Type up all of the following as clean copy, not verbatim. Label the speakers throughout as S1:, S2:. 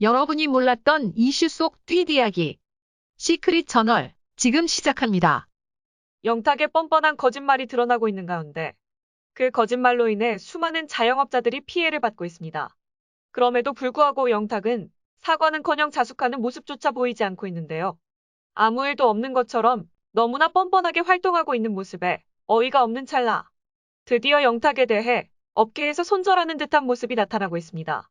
S1: 여러분이 몰랐던 이슈 속 뒷이야기. 시크릿 저널, 지금 시작합니다.
S2: 영탁의 뻔뻔한 거짓말이 드러나고 있는 가운데 그 거짓말로 인해 수많은 자영업자들이 피해를 받고 있습니다. 그럼에도 불구하고 영탁은 사과는커녕 자숙하는 모습조차 보이지 않고 있는데요. 아무 일도 없는 것처럼 너무나 뻔뻔하게 활동하고 있는 모습에 어이가 없는 찰나 드디어 영탁에 대해 업계에서 손절하는 듯한 모습이 나타나고 있습니다.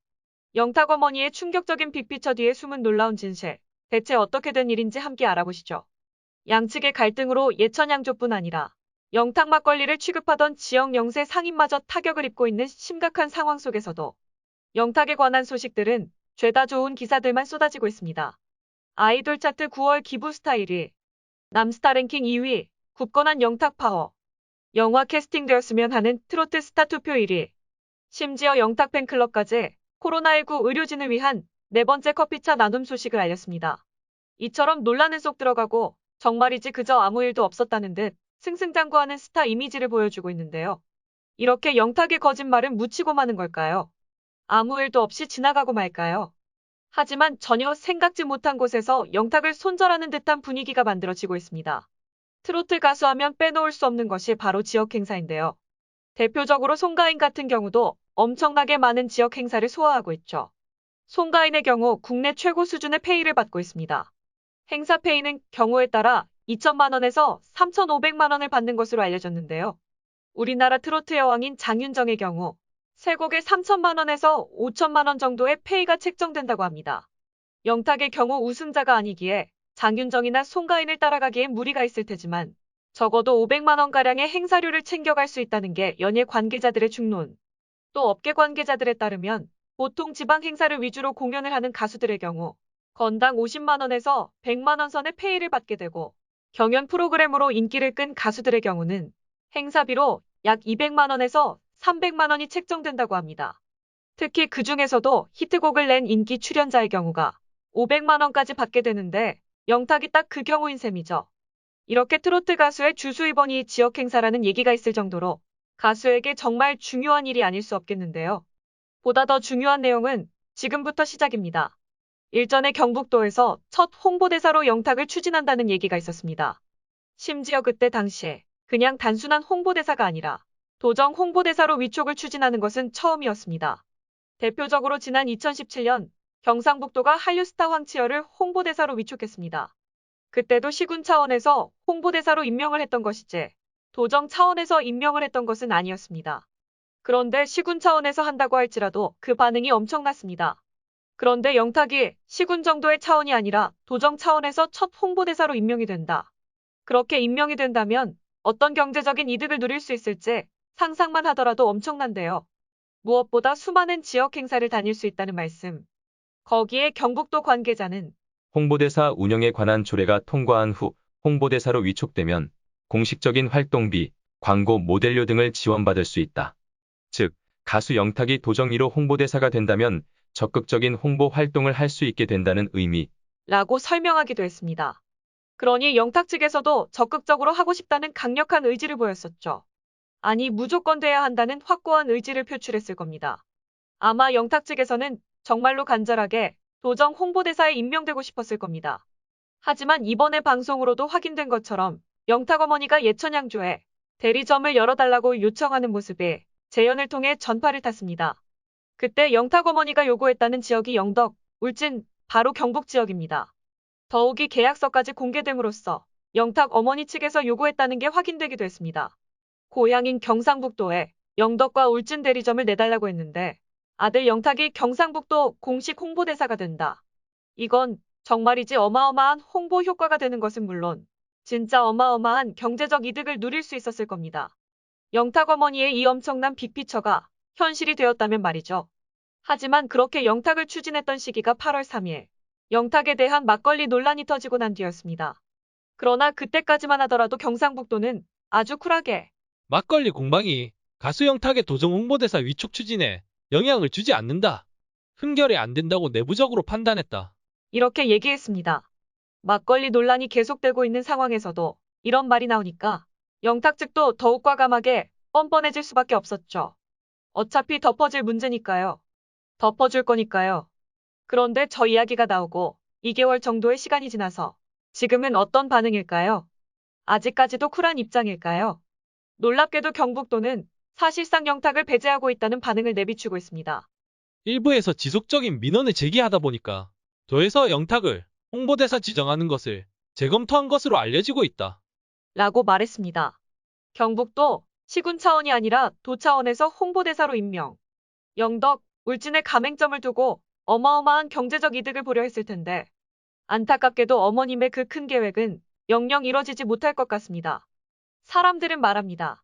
S2: 영탁 어머니의 충격적인 빅피처 뒤에 숨은 놀라운 진실, 대체 어떻게 된 일인지 함께 알아보시죠. 양측의 갈등으로 예천양조뿐 아니라 영탁 막걸리를 취급하던 지역 영세 상인마저 타격을 입고 있는 심각한 상황 속에서도 영탁에 관한 소식들은 죄다 좋은 기사들만 쏟아지고 있습니다. 아이돌 차트 9월 기부 스타일 1위, 남스타 랭킹 2위, 굳건한 영탁 파워, 영화 캐스팅되었으면 하는 트로트 스타 투표 1위, 심지어 영탁 팬클럽까지 코로나19 의료진을 위한 네 번째 커피차 나눔 소식을 알렸습니다. 이처럼 논란은 쏙 들어가고 정말이지 그저 아무 일도 없었다는 듯 승승장구하는 스타 이미지를 보여주고 있는데요. 이렇게 영탁의 거짓말은 묻히고 마는 걸까요? 아무 일도 없이 지나가고 말까요? 하지만 전혀 생각지 못한 곳에서 영탁을 손절하는 듯한 분위기가 만들어지고 있습니다. 트로트 가수하면 빼놓을 수 없는 것이 바로 지역 행사인데요. 대표적으로 송가인 같은 경우도 엄청나게 많은 지역 행사를 소화하고 있죠. 송가인의 경우 국내 최고 수준의 페이를 받고 있습니다. 행사 페이는 경우에 따라 2천만 원에서 3,500만 원을 받는 것으로 알려졌는데요. 우리나라 트로트 여왕인 장윤정의 경우 세 곡에 3천만 원에서 5천만 원 정도의 페이가 책정된다고 합니다. 영탁의 경우 우승자가 아니기에 장윤정이나 송가인을 따라가기엔 무리가 있을 테지만 적어도 500만 원가량의 행사료를 챙겨갈 수 있다는 게 연예 관계자들의 중론. 또 업계 관계자들에 따르면 보통 지방 행사를 위주로 공연을 하는 가수들의 경우 건당 50만 원에서 100만 원 선의 페이를 받게 되고 경연 프로그램으로 인기를 끈 가수들의 경우는 행사비로 약 200만 원에서 300만 원이 책정된다고 합니다. 특히 그 중에서도 히트곡을 낸 인기 출연자의 경우가 500만 원까지 받게 되는데 영탁이 딱 그 경우인 셈이죠. 이렇게 트로트 가수의 주수입원이 지역 행사라는 얘기가 있을 정도로 가수에게 정말 중요한 일이 아닐 수 없겠는데요. 보다 더 중요한 내용은 지금부터 시작입니다. 일전에 경북도에서 첫 홍보대사로 영탁을 추진한다는 얘기가 있었습니다. 심지어 그때 당시에 그냥 단순한 홍보대사가 아니라 도정 홍보대사로 위촉을 추진하는 것은 처음이었습니다. 대표적으로 지난 2017년 경상북도가 한류스타 황치열을 홍보대사로 위촉했습니다. 그때도 시군 차원에서 홍보대사로 임명을 했던 것이지 도정 차원에서 임명을 했던 것은 아니었습니다. 그런데 시군 차원에서 한다고 할지라도 그 반응이 엄청났습니다. 그런데 영탁이 시군 정도의 차원이 아니라 도정 차원에서 첫 홍보대사로 임명이 된다. 그렇게 임명이 된다면 어떤 경제적인 이득을 누릴 수 있을지 상상만 하더라도 엄청난데요. 무엇보다 수많은 지역 행사를 다닐 수 있다는 말씀. 거기에 경북도 관계자는
S3: 홍보대사 운영에 관한 조례가 통과한 후 홍보대사로 위촉되면 공식적인 활동비, 광고 모델료 등을 지원받을 수 있다. 즉, 가수 영탁이 도정 1호 홍보대사가 된다면 적극적인 홍보 활동을 할 수 있게 된다는 의미.
S2: 라고 설명하기도 했습니다. 그러니 영탁 측에서도 적극적으로 하고 싶다는 강력한 의지를 보였었죠. 아니 무조건 돼야 한다는 확고한 의지를 표출했을 겁니다. 아마 영탁 측에서는 정말로 간절하게 도정 홍보대사에 임명되고 싶었을 겁니다. 하지만 이번에 방송으로도 확인된 것처럼 영탁 어머니가 예천양조에 대리점을 열어달라고 요청하는 모습이 재연을 통해 전파를 탔습니다. 그때 영탁 어머니가 요구했다는 지역이 영덕, 울진, 바로 경북 지역입니다. 더욱이 계약서까지 공개됨으로써 영탁 어머니 측에서 요구했다는 게 확인되기도 했습니다. 고향인 경상북도에 영덕과 울진 대리점을 내달라고 했는데 아들 영탁이 경상북도 공식 홍보대사가 된다. 이건 정말이지 어마어마한 홍보 효과가 되는 것은 물론 진짜 어마어마한 경제적 이득을 누릴 수 있었을 겁니다. 영탁 어머니의 이 엄청난 빅피처가 현실이 되었다면 말이죠. 하지만 그렇게 영탁을 추진했던 시기가 8월 3일. 영탁에 대한 막걸리 논란이 터지고 난 뒤였습니다. 그러나 그때까지만 하더라도 경상북도는 아주 쿨하게
S4: 막걸리 공방이 가수 영탁의 도정 홍보대사 위촉 추진에 영향을 주지 않는다. 흠결이 안 된다고 내부적으로 판단했다.
S2: 이렇게 얘기했습니다. 막걸리 논란이 계속되고 있는 상황에서도 이런 말이 나오니까 영탁 측도 더욱 과감하게 뻔뻔해질 수밖에 없었죠. 어차피 덮어질 문제니까요. 덮어줄 거니까요. 그런데 저 이야기가 나오고 2개월 정도의 시간이 지나서 지금은 어떤 반응일까요? 아직까지도 쿨한 입장일까요? 놀랍게도 경북도는 사실상 영탁을 배제하고 있다는 반응을 내비추고 있습니다.
S4: 일부에서 지속적인 민원을 제기하다 보니까 도에서 영탁을 홍보대사 지정하는 것을 재검토한 것으로 알려지고 있다.
S2: 라고 말했습니다. 경북도 시군 차원이 아니라 도 차원에서 홍보대사로 임명. 영덕, 울진의 가맹점을 두고 어마어마한 경제적 이득을 보려 했을 텐데 안타깝게도 어머님의 그 큰 계획은 영영 이뤄지지 못할 것 같습니다. 사람들은 말합니다.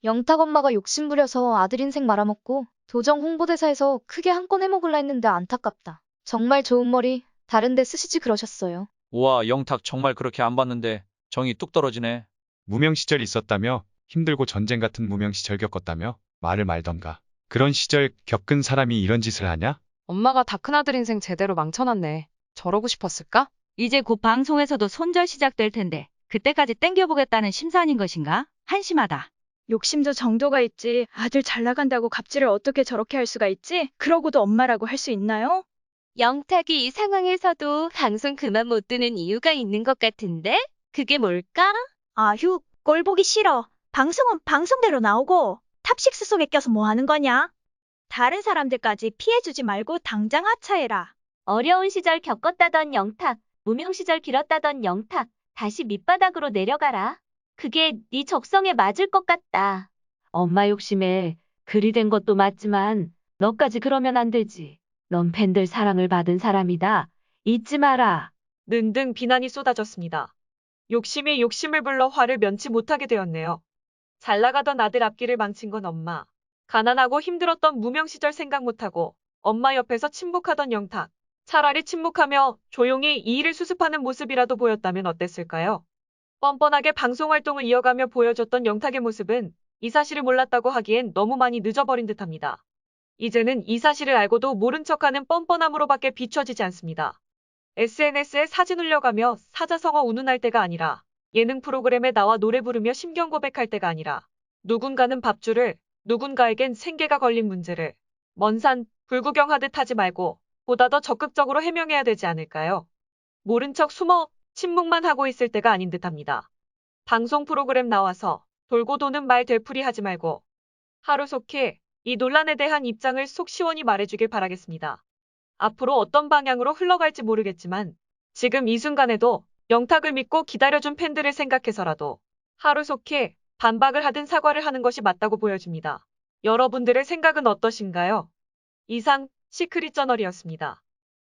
S5: 영탁 엄마가 욕심부려서 아들 인생 말아먹고 도정 홍보대사에서 크게 한 건 해먹으려 했는데 안타깝다. 정말 좋은 머리 다른 데 쓰시지 그러셨어요.
S6: 우와, 영탁 정말 그렇게 안 봤는데 정이 뚝 떨어지네.
S7: 무명 시절 있었다며, 힘들고 전쟁 같은 무명 시절 겪었다며, 말을 말던가. 그런 시절 겪은 사람이 이런 짓을 하냐?
S8: 엄마가 다 큰아들 인생 제대로 망쳐놨네. 저러고 싶었을까?
S9: 이제 곧 방송에서도 손절 시작될 텐데 그때까지 땡겨보겠다는 심산인 것인가? 한심하다.
S10: 욕심도 정도가 있지. 아들 잘 나간다고 갑질을 어떻게 저렇게 할 수가 있지? 그러고도 엄마라고 할 수 있나요?
S11: 영탁이 이 상황에서도 방송 그만 못 두는 이유가 있는 것 같은데? 그게 뭘까?
S10: 아휴, 꼴 보기 싫어. 방송은 방송대로 나오고 탑식스 속에 껴서 뭐 하는 거냐? 다른 사람들까지 피해주지 말고 당장 하차해라.
S11: 어려운 시절 겪었다던 영탁, 무명 시절 길었다던 영탁, 다시 밑바닥으로 내려가라. 그게 네 적성에 맞을 것 같다.
S9: 엄마 욕심에 그리 된 것도 맞지만 너까지 그러면 안 되지. 넌 팬들 사랑을 받은 사람이다. 잊지 마라.
S2: 등등 비난이 쏟아졌습니다. 욕심이 욕심을 불러 화를 면치 못하게 되었네요. 잘 나가던 아들 앞길을 망친 건 엄마. 가난하고 힘들었던 무명 시절 생각 못하고 엄마 옆에서 침묵하던 영탁. 차라리 침묵하며 조용히 이 일을 수습하는 모습이라도 보였다면 어땠을까요? 뻔뻔하게 방송 활동을 이어가며 보여줬던 영탁의 모습은 이 사실을 몰랐다고 하기엔 너무 많이 늦어버린 듯합니다. 이제는 이 사실을 알고도 모른 척하는 뻔뻔함으로밖에 비춰지지 않습니다. SNS에 사진 올려가며 사자성어 운운할 때가 아니라 예능 프로그램에 나와 노래 부르며 심경 고백할 때가 아니라 누군가는 밥줄을 누군가에겐 생계가 걸린 문제를 먼 산 불구경하듯 하지 말고 보다 더 적극적으로 해명해야 되지 않을까요? 모른 척 숨어 침묵만 하고 있을 때가 아닌 듯합니다. 방송 프로그램 나와서 돌고 도는 말 되풀이 하지 말고 하루속히 이 논란에 대한 입장을 속 시원히 말해주길 바라겠습니다. 앞으로 어떤 방향으로 흘러갈지 모르겠지만 지금 이 순간에도 영탁을 믿고 기다려준 팬들을 생각해서라도 하루속히 반박을 하든 사과를 하는 것이 맞다고 보여집니다. 여러분들의 생각은 어떠신가요? 이상 시크릿 저널이었습니다.